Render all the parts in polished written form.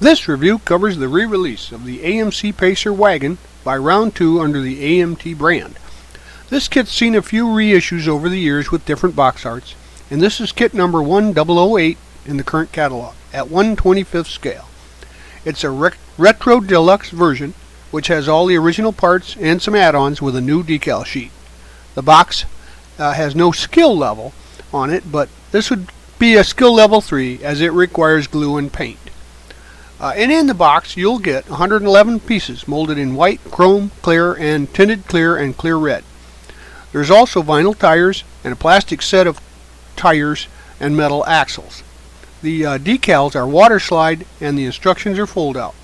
This review covers the re-release of the AMC Pacer Wagon by Round 2 under the AMT brand. This kit's seen a few reissues over the years with different box arts, and this is kit number 1008 in the current catalog at 1/25th scale. It's a retro deluxe version which has all the original parts and some add-ons with a new decal sheet. The box has no skill level on it, but this would be a skill level 3 as it requires glue and paint. And in the box you'll get 111 pieces molded in white, chrome, clear, and tinted clear and clear red. There's also vinyl tires and a plastic set of tires and metal axles. The decals are water slide and the instructions are fold out.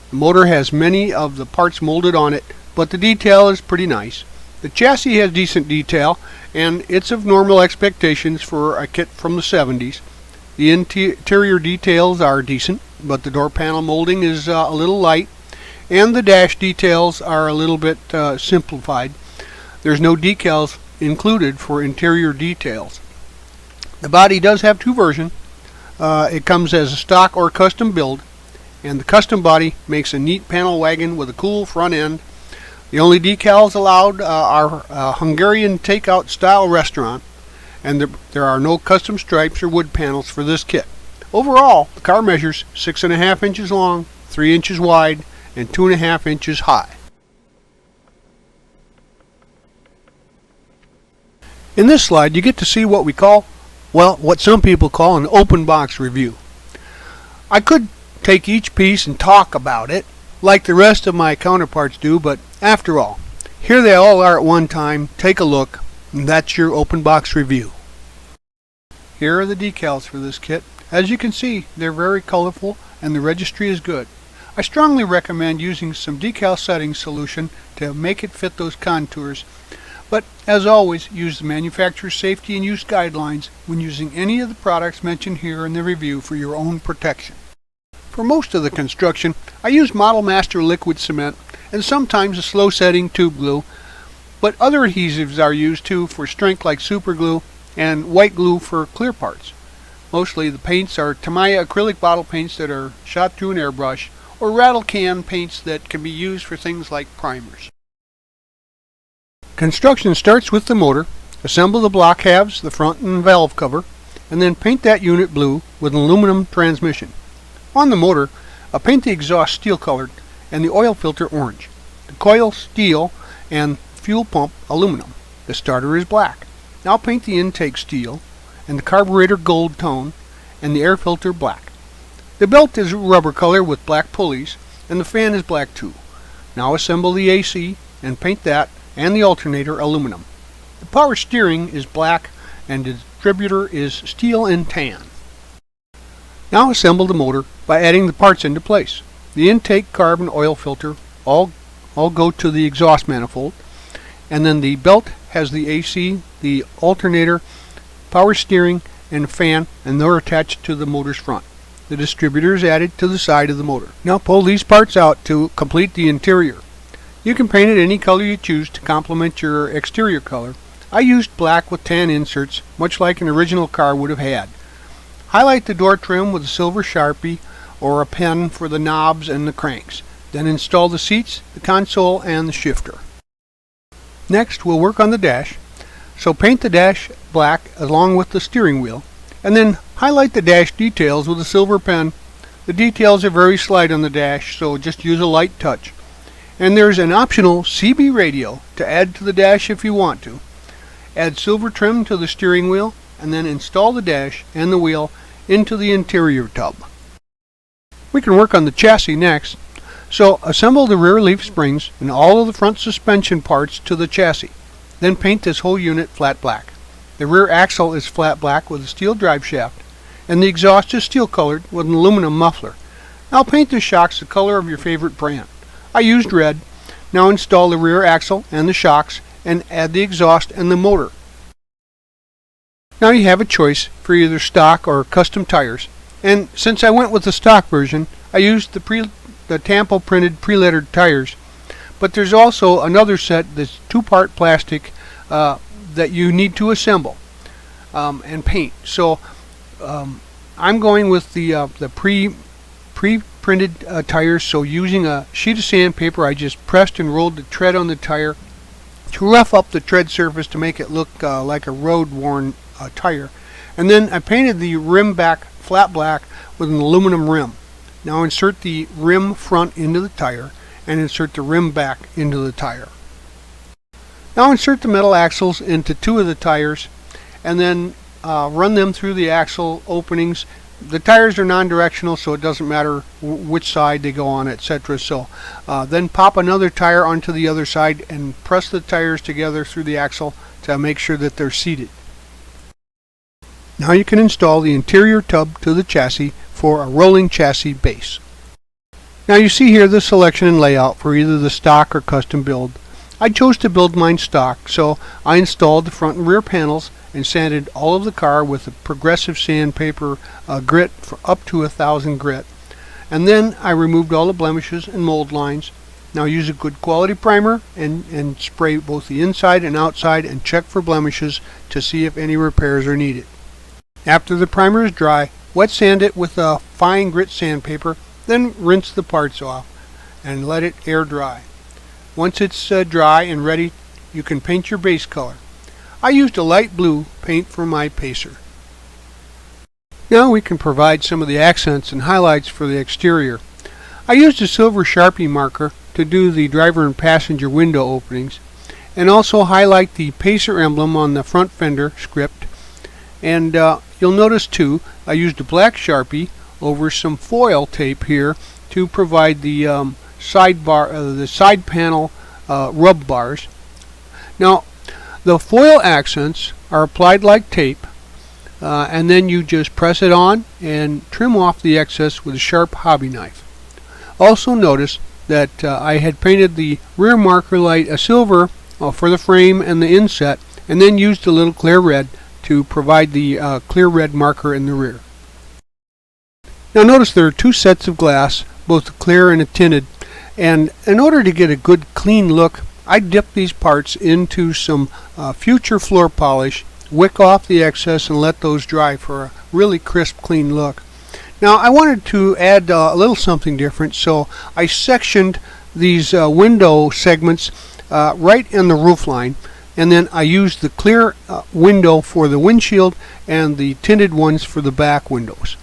The motor has many of the parts molded on it, but the detail is pretty nice. The chassis has decent detail and it's of normal expectations for a kit from the 70s. The interior details are decent, but the door panel molding is a little light, and the dash details are a little bit simplified. There's no decals included for interior details. The body does have two versions. It comes as a stock or custom build, and the custom body makes a neat panel wagon with a cool front end. The only decals allowed are Hungarian takeout style restaurant, and there are no custom stripes or wood panels for this kit. Overall, the car measures 6.5 inches long, 3 inches wide, and 2.5 inches high. In this slide, you get to see what we call, well, what some people call an open box review. I could take each piece and talk about it, like the rest of my counterparts do, but after all, here they all are at one time. Take a look, and that's your open box review. Here are the decals for this kit. As you can see, they're very colorful and the registry is good. I strongly recommend using some decal setting solution to make it fit those contours, but as always, use the manufacturer's safety and use guidelines when using any of the products mentioned here in the review for your own protection. For most of the construction, I use Model Master liquid cement and sometimes a slow setting tube glue, but other adhesives are used too for strength like super glue and white glue for clear parts. Mostly the paints are Tamiya acrylic bottle paints that are shot through an airbrush, or rattle can paints that can be used for things like primers. Construction starts with the motor. Assemble the block halves, the front and valve cover, and then paint that unit blue with an aluminum transmission. On the motor, paint the exhaust steel colored and the oil filter orange. The coil steel and fuel pump aluminum. The starter is black. Now paint the intake steel and the carburetor gold tone and the air filter black. The belt is rubber color with black pulleys and the fan is black too. Now assemble the AC and paint that and the alternator aluminum. The power steering is black and the distributor is steel and tan. Now assemble the motor by adding the parts into place. The intake, carb, and oil filter all go to the exhaust manifold, and then the belt has the AC, the alternator, power steering, and fan, and they're attached to the motor's front. The distributor is added to the side of the motor. Now pull these parts out to complete the interior. You can paint it any color you choose to complement your exterior color. I used black with tan inserts, much like an original car would have had. Highlight the door trim with a silver Sharpie or a pen for the knobs and the cranks. Then install the seats, the console, and the shifter. Next, we'll work on the dash. So paint the dash black along with the steering wheel, and then highlight the dash details with a silver pen. The details are very slight on the dash, so just use a light touch. And there's an optional CB radio to add to the dash if you want to. Add silver trim to the steering wheel, and then install the dash and the wheel into the interior tub. We can work on the chassis next. So assemble the rear leaf springs and all of the front suspension parts to the chassis. Then paint this whole unit flat black. The rear axle is flat black with a steel drive shaft, and the exhaust is steel colored with an aluminum muffler. Now paint the shocks the color of your favorite brand. I used red. Now install the rear axle and the shocks and add the exhaust and the motor. Now you have a choice for either stock or custom tires, and since I went with the stock version, I used the Tampo printed pre-lettered tires, but there's also another set that's two-part plastic that you need to assemble and paint. So I'm going with the printed tires, so using a sheet of sandpaper, I just pressed and rolled the tread on the tire to rough up the tread surface to make it look like a road-worn tire. And then I painted the rim back flat black with an aluminum rim. Now insert the rim front into the tire and insert the rim back into the tire. Now insert the metal axles into two of the tires and then run them through the axle openings. The tires are non-directional, so it doesn't matter which side they go on, etc. So then pop another tire onto the other side and press the tires together through the axle to make sure that they're seated. Now you can install the interior tub to the chassis for a rolling chassis base. Now you see here the selection and layout for either the stock or custom build. I chose to build mine stock, so I installed the front and rear panels and sanded all of the car with a progressive sandpaper grit for up to 1,000 grit. And then I removed all the blemishes and mold lines. Now use a good quality primer and spray both the inside and outside and check for blemishes to see if any repairs are needed. After the primer is dry, wet sand it with a fine grit sandpaper, then rinse the parts off and let it air dry. Once it's dry and ready, you can paint your base color. I used a light blue paint for my pacer. Now we can provide some of the accents and highlights for the exterior. I used a silver Sharpie marker to do the driver and passenger window openings and also highlight the pacer emblem on the front fender script. And you'll notice too, I used a black Sharpie over some foil tape here to provide the side panel rub bars. Now the foil accents are applied like tape, and then you just press it on and trim off the excess with a sharp hobby knife. Also notice that I had painted the rear marker light a silver for the frame and the inset, and then used a little clear red to provide the clear red marker in the rear. Now notice there are two sets of glass, both a clear and a tinted, and in order to get a good clean look, I dipped these parts into some future floor polish, wick off the excess and let those dry for a really crisp clean look. Now I wanted to add a little something different, so I sectioned these window segments right in the roof line, and then I used the clear window for the windshield and the tinted ones for the back windows.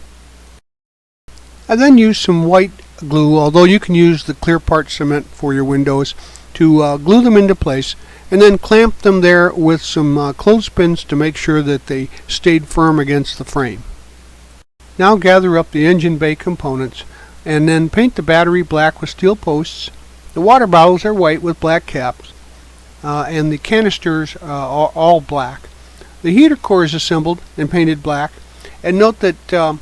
I then used some white glue, although you can use the clear part cement for your windows, to glue them into place, and then clamp them there with some clothespins to make sure that they stayed firm against the frame. Now gather up the engine bay components and then paint the battery black with steel posts. The water bottles are white with black caps, and the canisters are all black. The heater core is assembled and painted black. And note that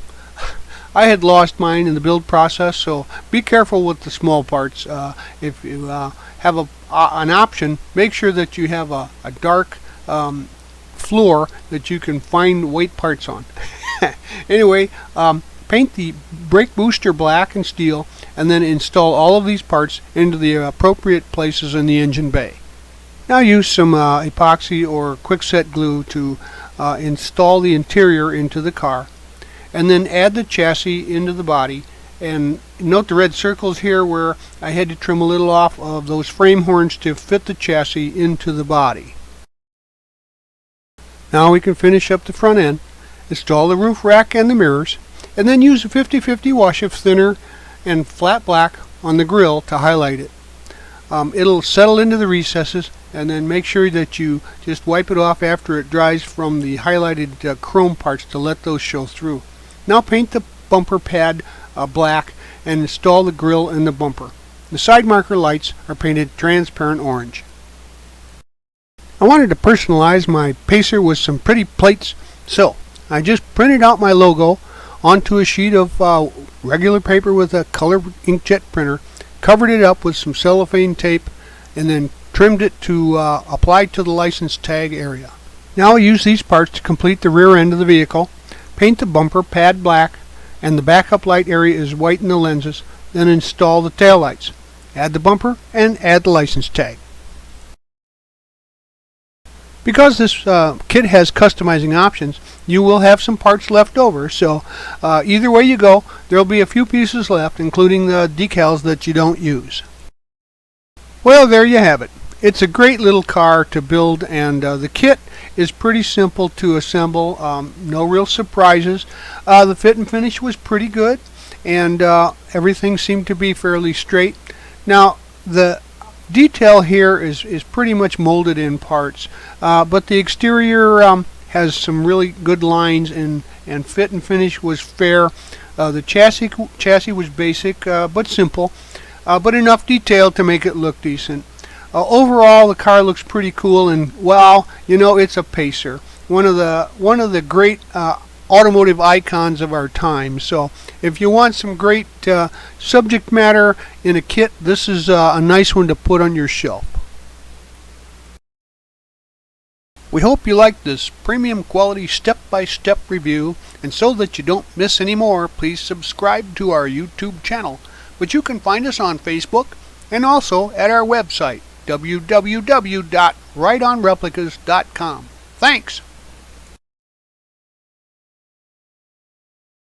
I had lost mine in the build process, so be careful with the small parts. If you have an option, make sure that you have a dark floor that you can find weight parts on. Anyway, paint the brake booster black and steel, and then install all of these parts into the appropriate places in the engine bay. Now use some epoxy or quickset glue to install the interior into the car, and then add the chassis into the body. And note the red circles here where I had to trim a little off of those frame horns to fit the chassis into the body. Now we can finish up the front end, install the roof rack and the mirrors, and then use a 50/50 wash of thinner and flat black on the grill to highlight it. It'll settle into the recesses, and then make sure that you just wipe it off after it dries from the highlighted chrome parts to let those show through. Now paint the bumper pad black and install the grill and the bumper. The side marker lights are painted transparent orange. I wanted to personalize my pacer with some pretty plates, so I just printed out my logo onto a sheet of regular paper with a color inkjet printer, covered it up with some cellophane tape, and then trimmed it to apply to the license tag area. Now I'll use these parts to complete the rear end of the vehicle. Paint the bumper pad black, and the backup light area is white in the lenses. Then install the tail lights. Add the bumper and add the license tag. Because this kit has customizing options, you will have some parts left over, so either way you go, there will be a few pieces left, including the decals that you don't use. Well, there you have it. It's a great little car to build, and the kit is pretty simple to assemble. No real surprises. The fit and finish was pretty good, and everything seemed to be fairly straight. Now, the detail here is pretty much molded in parts, but the exterior has some really good lines, and fit and finish was fair. The chassis was basic but simple, but enough detail to make it look decent. Overall, the car looks pretty cool, and well, you know, it's a pacer, one of the great automotive icons of our time. So if you want some great subject matter in a kit, this is a nice one to put on your shelf. We hope you liked this premium quality step-by-step review, and so that you don't miss any more, please subscribe to our YouTube channel, but you can find us on Facebook and also at our website www.rightonreplicas.com. Thanks!